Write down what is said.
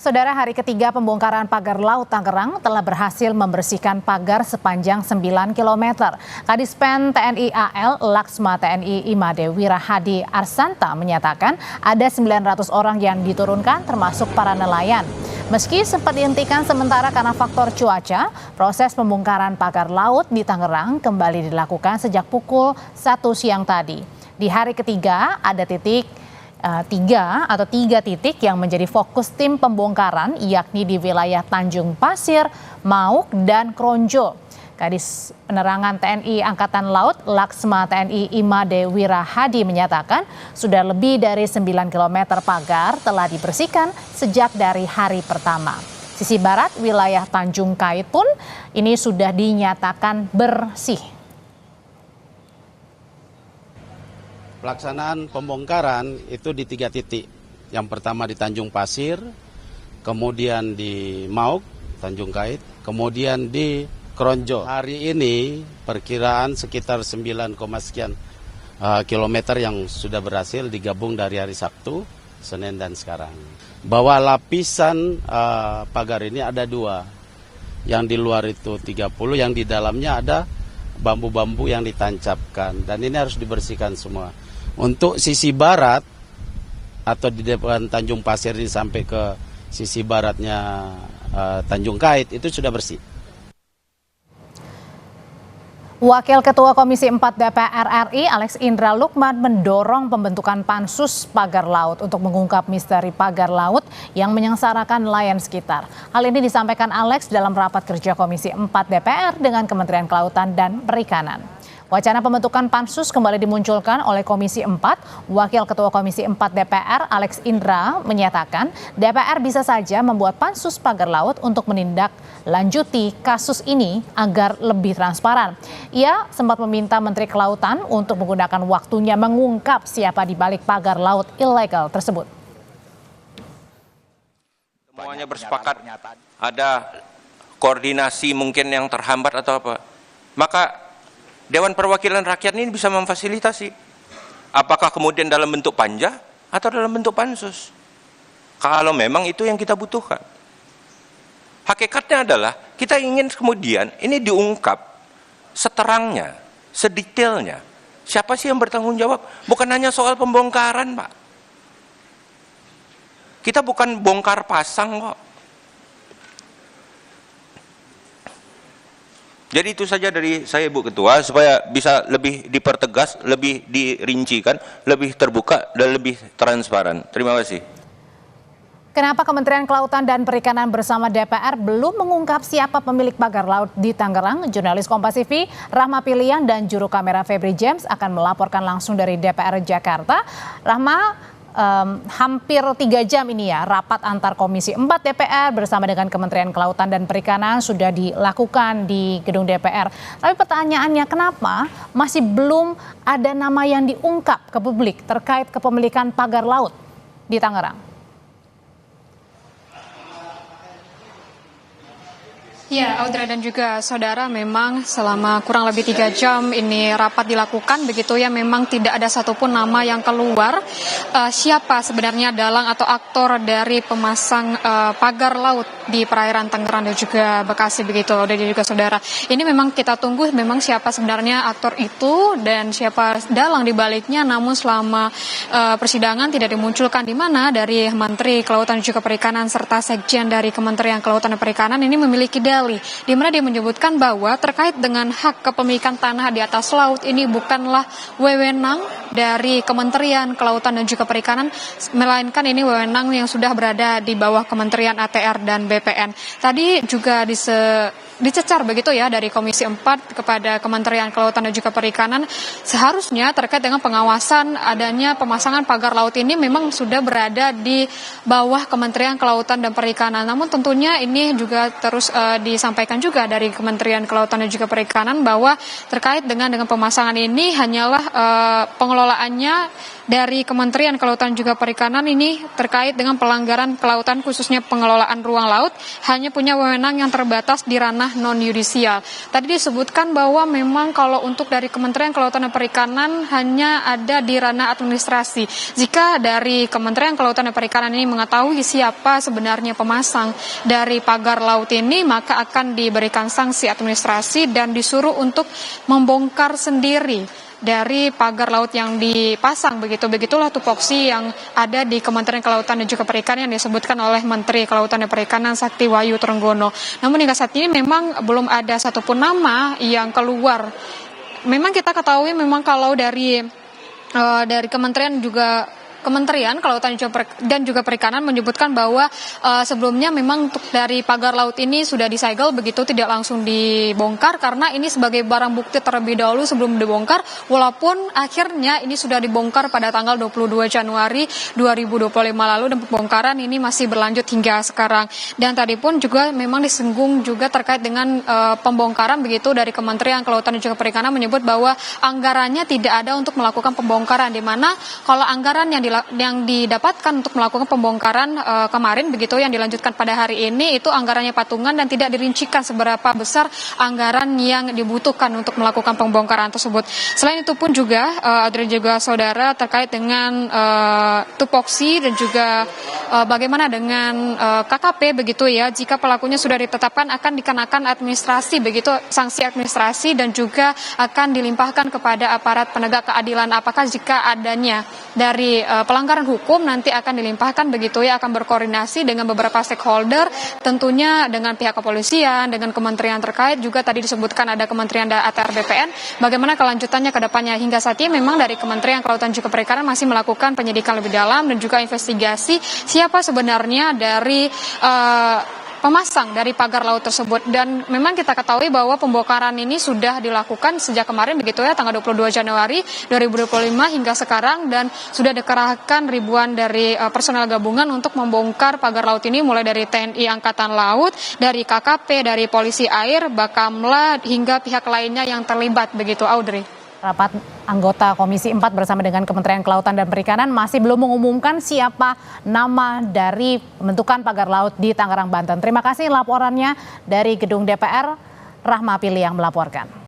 Saudara, hari ketiga pembongkaran pagar laut Tangerang telah berhasil membersihkan pagar sepanjang 9 km. Kadispen TNI AL Laksma TNI Imade Wirahadi Arsanta menyatakan ada 900 orang yang diturunkan termasuk para nelayan. Meski sempat dihentikan sementara karena faktor cuaca, proses pembongkaran pagar laut di Tangerang kembali dilakukan sejak pukul 1 siang tadi. Di hari ketiga ada tiga titik yang menjadi fokus tim pembongkaran, yakni di wilayah Tanjung Pasir, Mauk, dan Kronjo. Kadis Penerangan TNI Angkatan Laut Laksma TNI Imade Wirahadi menyatakan sudah lebih dari 9 km pagar telah dibersihkan sejak dari hari pertama. Sisi barat wilayah Tanjung Kait pun ini sudah dinyatakan bersih. Pelaksanaan pembongkaran itu di 3 titik. Yang pertama di Tanjung Pasir, kemudian di Mauk, Tanjung Kait, kemudian di Kronjo. Hari ini perkiraan sekitar 9, sekian kilometer yang sudah berhasil digabung dari hari Sabtu, Senin dan sekarang. Bahwa lapisan pagar ini ada 2. Yang di luar itu 30, yang di dalamnya ada bambu-bambu yang ditancapkan. Dan ini harus dibersihkan semua. Untuk sisi barat atau di depan Tanjung Pasir ini sampai ke sisi baratnya Tanjung Kait itu sudah bersih. Wakil Ketua Komisi 4 DPR RI Alex Indra Lukman mendorong pembentukan pansus pagar laut untuk mengungkap misteri pagar laut yang menyengsarakan nelayan sekitar. Hal ini disampaikan Alex dalam rapat kerja Komisi 4 DPR dengan Kementerian Kelautan dan Perikanan. Wacana pembentukan pansus kembali dimunculkan oleh Komisi 4. Wakil Ketua Komisi 4 DPR Alex Indra menyatakan DPR bisa saja membuat pansus pagar laut untuk menindaklanjuti kasus ini agar lebih transparan. Ia sempat meminta Menteri Kelautan untuk menggunakan waktunya mengungkap siapa di balik pagar laut ilegal tersebut. Semuanya bersepakat ada koordinasi mungkin yang terhambat atau apa. Maka Dewan Perwakilan Rakyat ini bisa memfasilitasi. Apakah kemudian dalam bentuk panja atau dalam bentuk pansus? Kalau memang itu yang kita butuhkan. Hakikatnya adalah kita ingin kemudian ini diungkap seterangnya, sedetailnya. Siapa sih yang bertanggung jawab? Bukan hanya soal pembongkaran, Pak. Kita bukan bongkar pasang kok. Jadi itu saja dari saya, Bu Ketua, supaya bisa lebih dipertegas, lebih dirincikan, lebih terbuka, dan lebih transparan. Terima kasih. Kenapa Kementerian Kelautan dan Perikanan bersama DPR belum mengungkap siapa pemilik pagar laut di Tangerang? Jurnalis Kompas TV Rahma Piliang dan juru kamera Febri James akan melaporkan langsung dari DPR Jakarta. Rahma, hampir 3 jam ini ya rapat antar Komisi 4 DPR bersama dengan Kementerian Kelautan dan Perikanan sudah dilakukan di gedung DPR. Tapi pertanyaannya, kenapa masih belum ada nama yang diungkap ke publik terkait kepemilikan pagar laut di Tangerang? Ya, Audrey dan juga saudara, memang selama kurang lebih 3 jam ini rapat dilakukan, begitu ya, memang tidak ada satupun nama yang keluar siapa sebenarnya dalang atau aktor dari pemasang pagar laut di perairan Tangerang dan juga Bekasi, begitu Audrey dan juga saudara. Ini memang kita tunggu memang siapa sebenarnya aktor itu dan siapa dalang di baliknya, namun selama persidangan tidak dimunculkan, di mana dari Menteri Kelautan dan juga Perikanan serta Sekjen dari Kementerian Kelautan dan Perikanan ini memiliki di mana dia menyebutkan bahwa terkait dengan hak kepemilikan tanah di atas laut ini bukanlah wewenang dari Kementerian Kelautan dan juga Perikanan, melainkan ini wewenang yang sudah berada di bawah Kementerian ATR dan BPN. Tadi juga dicecar begitu ya dari Komisi 4 kepada Kementerian Kelautan dan juga Perikanan, seharusnya terkait dengan pengawasan adanya pemasangan pagar laut ini memang sudah berada di bawah Kementerian Kelautan dan Perikanan. Namun tentunya ini juga terus disampaikan juga dari Kementerian Kelautan dan juga Perikanan bahwa terkait dengan pemasangan ini hanyalah pengelolaannya dari Kementerian Kelautan juga Perikanan ini terkait dengan pelanggaran kelautan khususnya pengelolaan ruang laut hanya punya wewenang yang terbatas di ranah ranah non-yudisial. Tadi disebutkan bahwa memang kalau untuk dari Kementerian Kelautan dan Perikanan hanya ada di ranah administrasi. Jika dari Kementerian Kelautan dan Perikanan ini mengetahui siapa sebenarnya pemasang dari pagar laut ini, maka akan diberikan sanksi administrasi dan disuruh untuk membongkar sendiri dari pagar laut yang dipasang. Begitulah tupoksi yang ada di Kementerian Kelautan dan juga Perikanan yang disebutkan oleh Menteri Kelautan dan Perikanan Sakti Wahyu Trenggono. Namun hingga saat ini memang belum ada satupun nama yang keluar. Memang kita ketahui memang kalau dari Kementerian Kelautan dan juga Perikanan menyebutkan bahwa sebelumnya memang untuk dari pagar laut ini sudah disegel, begitu tidak langsung dibongkar karena ini sebagai barang bukti terlebih dahulu sebelum dibongkar, walaupun akhirnya ini sudah dibongkar pada tanggal 22 Januari 2025 lalu dan pembongkaran ini masih berlanjut hingga sekarang. Dan tadi pun juga memang disinggung juga terkait dengan pembongkaran begitu dari Kementerian Kelautan dan juga Perikanan menyebut bahwa anggarannya tidak ada untuk melakukan pembongkaran, di mana kalau anggaran yang didapatkan untuk melakukan pembongkaran kemarin begitu yang dilanjutkan pada hari ini itu anggarannya patungan dan tidak dirincikan seberapa besar anggaran yang dibutuhkan untuk melakukan pembongkaran tersebut. Selain itu pun juga Audrey juga saudara terkait dengan tupoksi dan juga bagaimana dengan KKP begitu ya, jika pelakunya sudah ditetapkan akan dikenakan administrasi begitu, sanksi administrasi dan juga akan dilimpahkan kepada aparat penegak keadilan. Apakah jika adanya dari pelanggaran hukum nanti akan dilimpahkan begitu ya, akan berkoordinasi dengan beberapa stakeholder, tentunya dengan pihak kepolisian, dengan kementerian terkait, juga tadi disebutkan ada Kementerian ATR BPN. Bagaimana kelanjutannya ke depannya? Hingga saat ini memang dari Kementerian Kelautan juga Perikanan masih melakukan penyidikan lebih dalam dan juga investigasi siapa sebenarnya dari pemasang dari pagar laut tersebut. Dan memang kita ketahui bahwa pembongkaran ini sudah dilakukan sejak kemarin begitu ya, tanggal 22 Januari 2025 hingga sekarang, dan sudah dikerahkan ribuan dari personel gabungan untuk membongkar pagar laut ini, mulai dari TNI Angkatan Laut, dari KKP, dari Polisi Air, Bakamla, hingga pihak lainnya yang terlibat begitu, Audrey. Rapat anggota Komisi 4 bersama dengan Kementerian Kelautan dan Perikanan masih belum mengumumkan siapa nama dari pembentukan pagar laut di Tangerang, Banten. Terima kasih laporannya dari Gedung DPR, Rahma Pili yang melaporkan.